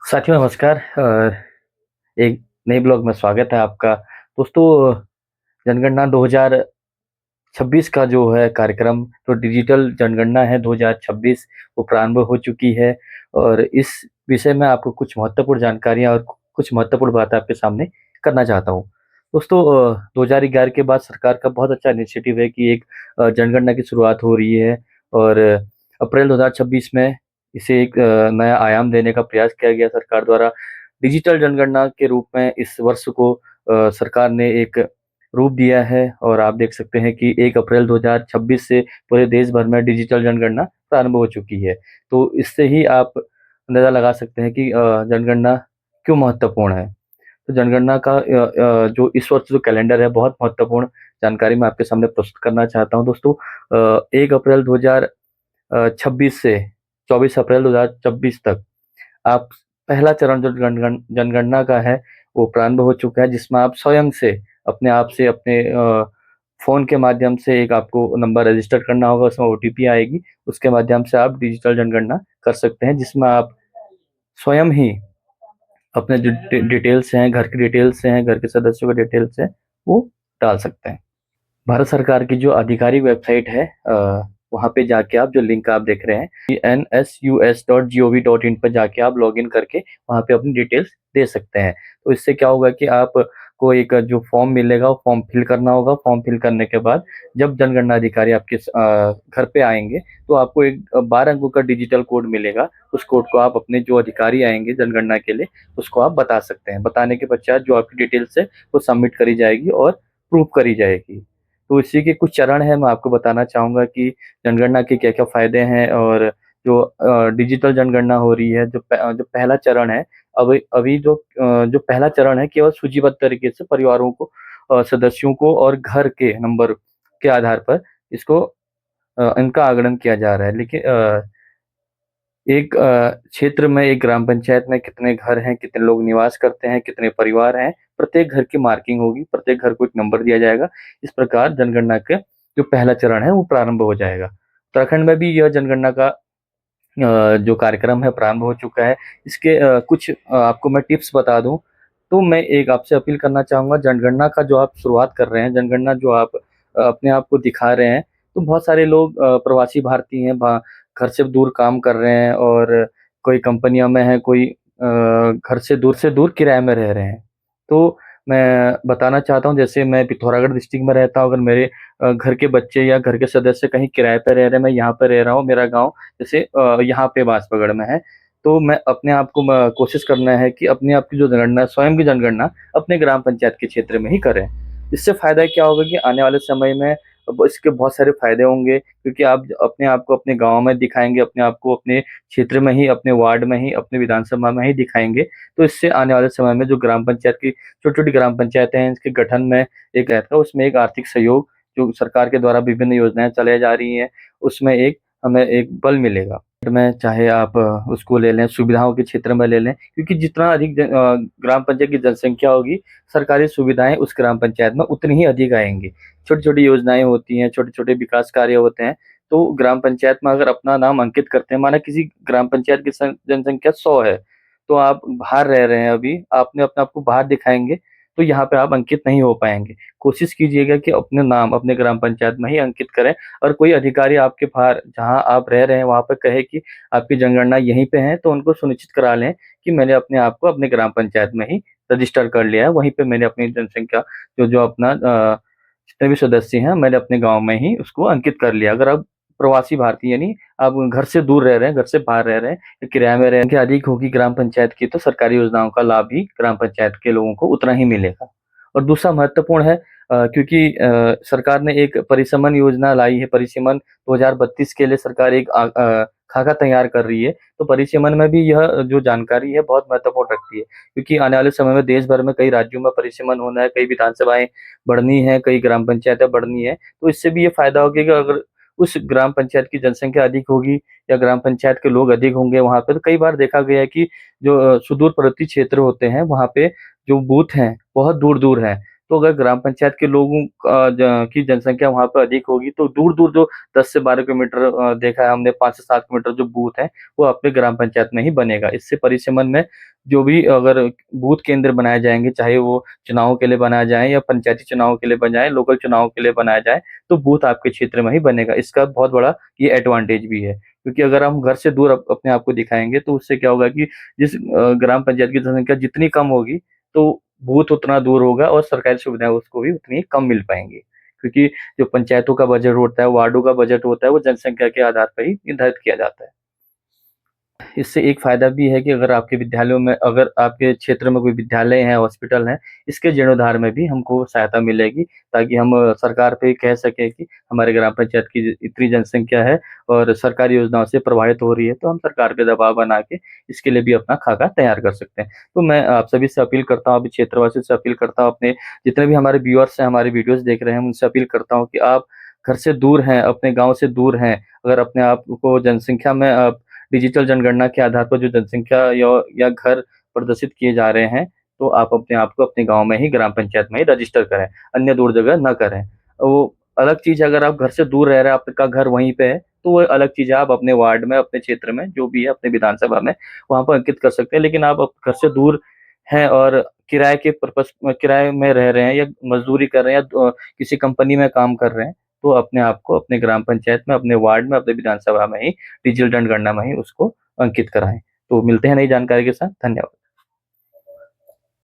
साथियों नमस्कार। एक नए ब्लॉग में स्वागत है आपका। दोस्तों, जनगणना 2026 का जो है कार्यक्रम, तो डिजिटल जनगणना है 2026, वो प्रारंभ हो चुकी है। और इस विषय में आपको कुछ महत्वपूर्ण जानकारियाँ और कुछ महत्वपूर्ण बातें आपके सामने करना चाहता हूँ। दोस्तों, 2011 के बाद सरकार का बहुत अच्छा इनिशिएटिव है कि एक जनगणना की शुरुआत हो रही है। और अप्रैल 2026 में इसे एक नया आयाम देने का प्रयास किया गया सरकार द्वारा। डिजिटल जनगणना के रूप में इस वर्ष को सरकार ने एक रूप दिया है। और आप देख सकते हैं कि 1 अप्रैल 2026 से पूरे देश भर में डिजिटल जनगणना प्रारंभ हो चुकी है। तो इससे ही आप अंदाज़ा लगा सकते हैं कि जनगणना क्यों महत्वपूर्ण है। तो जनगणना का जो इस वर्ष जो कैलेंडर है, बहुत महत्वपूर्ण जानकारी मैं आपके सामने प्रस्तुत करना चाहता हूँ दोस्तों। 1 अप्रैल 2026 से 24 अप्रैल 2026 तक आप पहला चरण जो जनगणना का है, वो प्रारंभ हो चुका है, जिसमें आप स्वयं से अपने आप से अपने फ़ोन के माध्यम से एक आपको नंबर रजिस्टर करना होगा, उसमें ओटीपी आएगी। उसके माध्यम से आप डिजिटल जनगणना कर सकते हैं, जिसमें आप स्वयं ही अपने जो डिटेल्स हैं, घर की डिटेल्स हैं, घर के सदस्यों के डिटेल्स हैं, वो डाल सकते हैं। भारत सरकार की जो आधिकारिक वेबसाइट है, वहाँ पे जाके आप जो लिंक आप देख रहे हैं nsus.gov.in पर जाके आप लॉगिन करके वहाँ पे अपनी डिटेल्स दे सकते हैं। तो इससे क्या होगा कि आपको एक जो फॉर्म मिलेगा, वो फॉर्म फिल करना होगा। फॉर्म फिल करने के बाद जब जनगणना अधिकारी आपके घर पे आएँगे, तो आपको एक 12 अंकों का डिजिटल कोड मिलेगा। उस कोड को आप अपने जो अधिकारी आएँगे जनगणना के लिए, उसको आप बता सकते हैं। बताने के पश्चात जो आपकी डिटेल्स है, वो सबमिट करी जाएगी और प्रूव करी जाएगी। तो इसी के कुछ चरण हैं, मैं आपको बताना चाहूँगा कि जनगणना के क्या-क्या फ़ायदे हैं। और जो डिजिटल जनगणना हो रही है, जो पहला चरण है, अभी अभी जो पहला चरण है, केवल सूचीबद्ध तरीके से परिवारों को, सदस्यों को और घर के नंबर के आधार पर इसको इनका आगणन किया जा रहा है। लेकिन एक क्षेत्र में, एक ग्राम पंचायत में कितने घर हैं, कितने लोग निवास करते हैं, कितने परिवार हैं, प्रत्येक घर की मार्किंग होगी, प्रत्येक घर को एक नंबर दिया जाएगा। इस प्रकार जनगणना के जो पहला चरण है, वो प्रारंभ हो जाएगा। उत्तराखंड में भी यह जनगणना का जो कार्यक्रम है प्रारंभ हो चुका है। इसके कुछ आपको मैं टिप्स बता दूँ, तो मैं एक आपसे अपील करना चाहूँगा। जनगणना का जो आप शुरुआत कर रहे हैं, जनगणना जो आप अपने आप को दिखा रहे हैं, तो बहुत सारे लोग प्रवासी भारतीय हैं, घर से दूर काम कर रहे हैं, और कोई कंपनियों में है, कोई घर से दूर किराए में रह रहे हैं। तो मैं बताना चाहता हूँ, जैसे मैं पिथौरागढ़ डिस्ट्रिक्ट में रहता हूँ, अगर मेरे घर के बच्चे या घर के सदस्य कहीं किराए पे रह रहे हैं, मैं यहाँ पे रह रहा हूँ, मेरा गाँव जैसे यहाँ पे बांसबगड़ में है, तो मैं अपने आप को कोशिश करना है कि अपने आप की जो जनगणना, स्वयं की जनगणना अपने ग्राम पंचायत के क्षेत्र में ही करें। इससे फ़ायदा क्या होगा कि आने वाले समय में अब इसके बहुत सारे फ़ायदे होंगे, क्योंकि आप अपने आप को अपने गाँव में दिखाएँगे, अपने आप को अपने क्षेत्र में ही, अपने वार्ड में ही, अपने विधानसभा में ही दिखाएँगे। तो इससे आने वाले समय में जो ग्राम पंचायत की छोटी-छोटी ग्राम पंचायतें हैं, इसके गठन में एक रहता है, उसमें एक आर्थिक सहयोग जो सरकार के द्वारा विभिन्न योजनाएँ चलाई जा रही हैं, उसमें एक हमें एक बल मिलेगा। में चाहे आप उसको ले लें, सुविधाओं के क्षेत्र में ले लें, क्योंकि जितना अधिक ग्राम पंचायत की जनसंख्या होगी, सरकारी सुविधाएँ उस ग्राम पंचायत में उतनी ही अधिक आएँगी। छोटी-छोटी योजनाएँ होती हैं, छोटे-छोटे विकास कार्य होते हैं, तो ग्राम पंचायत में अगर अपना नाम अंकित करते हैं, माना किसी ग्राम पंचायत की जनसंख्या 100 है, तो आप बाहर रह रहे हैं अभी, आपने अपने आप को बाहर दिखाएँगे, तो यहाँ पे आप अंकित नहीं हो पाएँगे। कोशिश कीजिएगा कि अपने नाम अपने ग्राम पंचायत में ही अंकित करें, और कोई अधिकारी आपके बाहर जहाँ आप रह रहे हैं, वहाँ पे कहे कि आपकी जनगणना यहीं पे है, तो उनको सुनिश्चित करा लें कि मैंने अपने आप को अपने ग्राम पंचायत में ही रजिस्टर कर लिया है, वहीं पे मैंने अपनी जनसंख्या जो अपना जितने भी सदस्य हैं, मैंने अपने गाँव में ही उसको अंकित कर लिया। अगर आप प्रवासी भारतीय, यानी आप घर से दूर रह रहे हैं, घर से बाहर रह रहे हैं, या किराए में रह रहे हैं, संख्या अधिक होगी ग्राम पंचायत की, तो सरकारी योजनाओं का लाभ भी ग्राम पंचायत के लोगों को उतना ही मिलेगा। और दूसरा महत्वपूर्ण है, क्योंकि सरकार ने एक परिसमन योजना लाई है, परिसीमन 2032 के लिए सरकार एक खाका तैयार कर रही है, तो परिसीमन में भी यह जो जानकारी है बहुत महत्वपूर्ण रखती है, क्योंकि आने वाले समय में देश भर में कई राज्यों में परिसीमन होना है, कई विधानसभाएँ बढ़नी है, कई ग्राम पंचायतें बढ़नी है, तो इससे भी ये फ़ायदा होगा कि अगर उस ग्राम पंचायत की जनसंख्या अधिक होगी या ग्राम पंचायत के लोग अधिक होंगे वहाँ पे, तो कई बार देखा गया है कि जो सुदूरवर्ती क्षेत्र होते हैं, वहाँ पे जो बूथ हैं, बहुत दूर-दूर हैं। तो अगर ग्राम पंचायत के लोगों की जनसंख्या वहाँ पे अधिक होगी, तो दूर-दूर जो 10 से 12 किलोमीटर देखा है हमने, 5 से 7 किलोमीटर जो बूथ है, वो अपने ग्राम पंचायत में ही बनेगा। इससे परिसीमन में जो भी अगर बूथ केंद्र बनाए जाएँगे, चाहे वो चुनाव के लिए बनाए जाएँ या पंचायती चुनाव के लिए बनाएँ, लोकल चुनाव के लिए बनाया जाए, तो बूथ आपके क्षेत्र में ही बनेगा। इसका बहुत बड़ा ये एडवांटेज भी है, क्योंकि अगर हम घर से दूर अपने आप को दिखाएँगे, तो उससे क्या होगा कि जिस ग्राम पंचायत की जनसंख्या जितनी कम होगी, तो बूथ उतना दूर होगा और सरकारी सुविधाएँ उसको भी उतनी कम मिल पाएँगी। क्योंकि जो पंचायतों का बजट होता है, वार्डों का बजट होता है, वो जनसंख्या के आधार पर ही निर्धारित किया जाता है। इससे एक फ़ायदा भी है कि अगर आपके विद्यालयों में अगर आपके क्षेत्र में कोई विद्यालय है, हॉस्पिटल है, इसके जीर्णोद्धार में भी हमको सहायता मिलेगी, ताकि हम सरकार पे कह सकें कि हमारे ग्राम पंचायत की इतनी जनसंख्या है और सरकारी योजनाओं से प्रभावित हो रही है, तो हम सरकार पे दबाव बना के इसके लिए भी अपना खाका तैयार कर सकते हैं। तो मैं आप सभी से अपील करता हूँ, अभी क्षेत्रवासियों से अपील करता हूँ, अपने जितने भी हमारे व्यूअर्स हैं, हमारी वीडियोज़ देख रहे हैं, उनसे अपील करता हूँ कि आप घर से दूर हैं, अपने गाँव से दूर हैं, अगर अपने आप को जनसंख्या में डिजिटल जनगणना के आधार पर जो जनसंख्या या घर प्रदर्शित किए जा रहे हैं, तो आप अपने आप को अपने गाँव में ही, ग्राम पंचायत में ही रजिस्टर करें, अन्य दूर जगह ना करें। वो अलग चीज़ है अगर आप घर से दूर रह रहे हैं, आपका घर वहीं पे है, तो वो अलग चीज़ है, आप अपने वार्ड में, अपने क्षेत्र में, जो भी है, अपने विधानसभा में, वहाँ पर अंकित कर सकते हैं। लेकिन आप घर से दूर हैं और किराए में रह रहे हैं या मज़दूरी कर रहे हैं या किसी कंपनी में काम कर रहे हैं, तो अपने आप को अपने ग्राम पंचायत में, अपने वार्ड में, अपने विधानसभा में ही डिजिटल जनगणना में ही उसको अंकित कराएँ। तो मिलते हैं नई जानकारी के साथ, धन्यवाद।